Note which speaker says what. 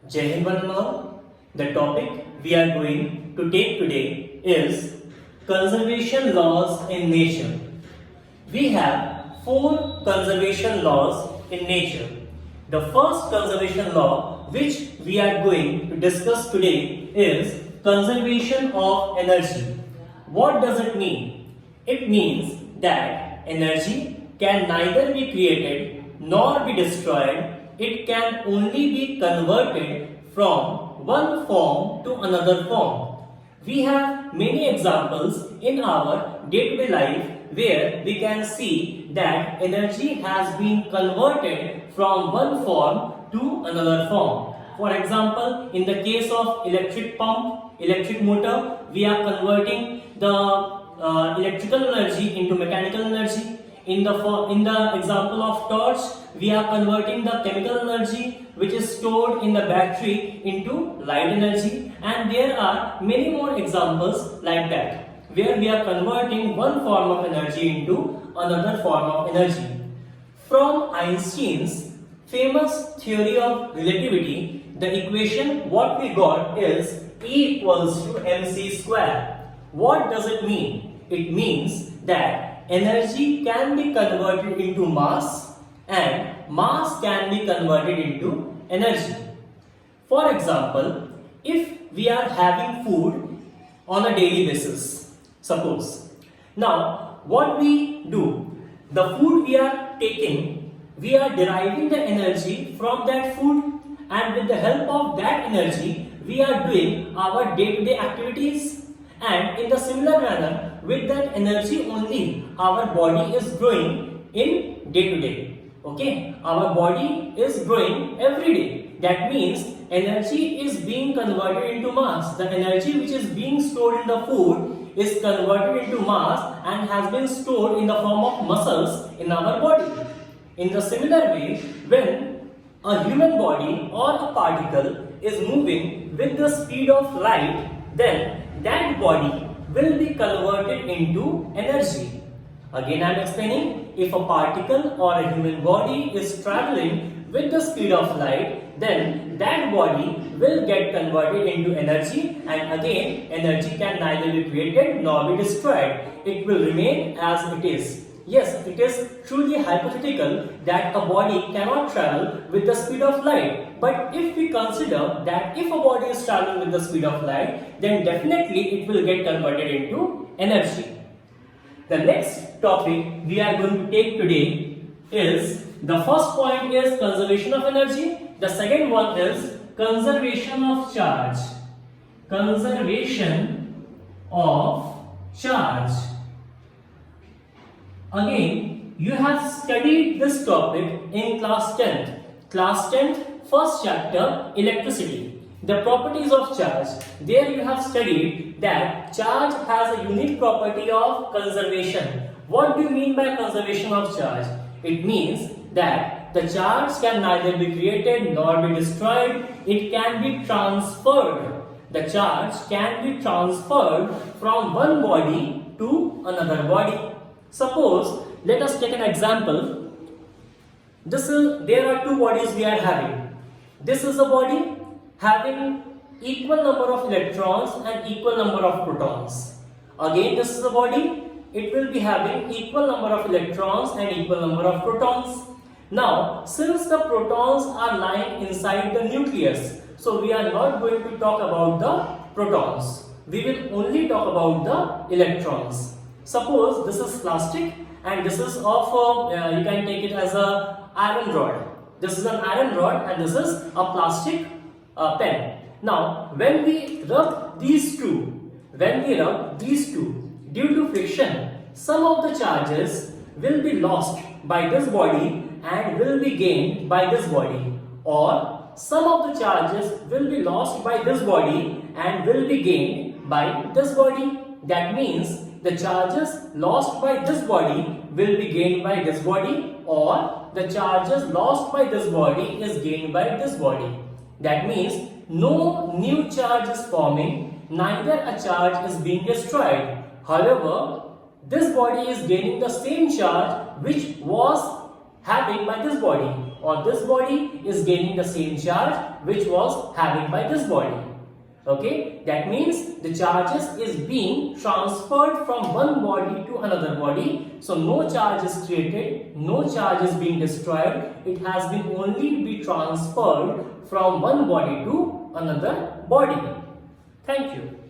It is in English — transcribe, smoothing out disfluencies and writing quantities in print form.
Speaker 1: Jai Hind one and all. The topic we are going to take today is conservation laws in nature. We have four conservation laws in nature. The first conservation law which we are going to discuss today is conservation of energy. What does it mean? It means that energy can neither be created nor be destroyed. It can only be converted from one form to another form. We have many examples in our day-to-day life where we can see that energy has been converted from one form to another form. For example, in the case of electric pump, electric motor, we are converting the electrical energy into mechanical energy. In the example of torch, we are converting the chemical energy which is stored in the battery into light energy, and there are many more examples like that where we are converting one form of energy into another form of energy. From Einstein's famous theory of relativity, the equation what we got is E equals to mc square. What does it mean? It means that energy can be converted into mass and mass can be converted into energy. For example, if we are having food on a daily basis, suppose. Now, what we do, the food we are taking, we are deriving the energy from that food, and with the help of that energy, we are doing our day-to-day activities. And in the similar manner, with that energy only, our body is growing in day to day. Okay, our body is growing every day. That means energy is being converted into mass. The energy which is being stored in the food is converted into mass and has been stored in the form of muscles in our body. In the similar way, when a human body or a particle is moving with the speed of light, then that body will be converted into energy. Again, I am explaining, if a particle or a human body is traveling with the speed of light, then that body will get converted into energy, and again energy can neither be created nor be destroyed. It will remain as it is. Yes, it is truly hypothetical that a body cannot travel with the speed of light. But if we consider that if a body is traveling with the speed of light, then definitely it will get converted into energy. The next topic we are going to take today is, the first point is conservation of energy. The second one is conservation of charge. Conservation of charge. Again, you have studied this topic in class 10th. Class 10th, first chapter, electricity. The properties of charge. There you have studied that charge has a unique property of conservation. What do you mean by conservation of charge? It means that the charge can neither be created nor be destroyed. It can be transferred. The charge can be transferred from one body to another body. Suppose, let us take an example. There are two bodies we are having. This is a body having equal number of electrons and equal number of protons. Again, this is a body. It will be having equal number of electrons and equal number of protons. Now, since the protons are lying inside the nucleus, so we are not going to talk about the protons. We will only talk about the electrons. Suppose this is plastic and this is of, you can take it as a iron rod. This is an iron rod and this is a plastic pen. Now, when we rub these two, due to friction, some of the charges will be lost by this body and will be gained by this body, or some of the charges will be lost by this body and will be gained by this body. That means the charges lost by this body will be gained by this body, or the charges lost by this body is gained by this body. That means no new charge is forming, neither a charge is being destroyed. However, this body is gaining the same charge which was having by this body, or this body is gaining the same charge which was having by this body. Okay, that means the charges is being transferred from one body to another body. So no charge is created, no charge is being destroyed. It has been only be transferred from one body to another body. Thank you.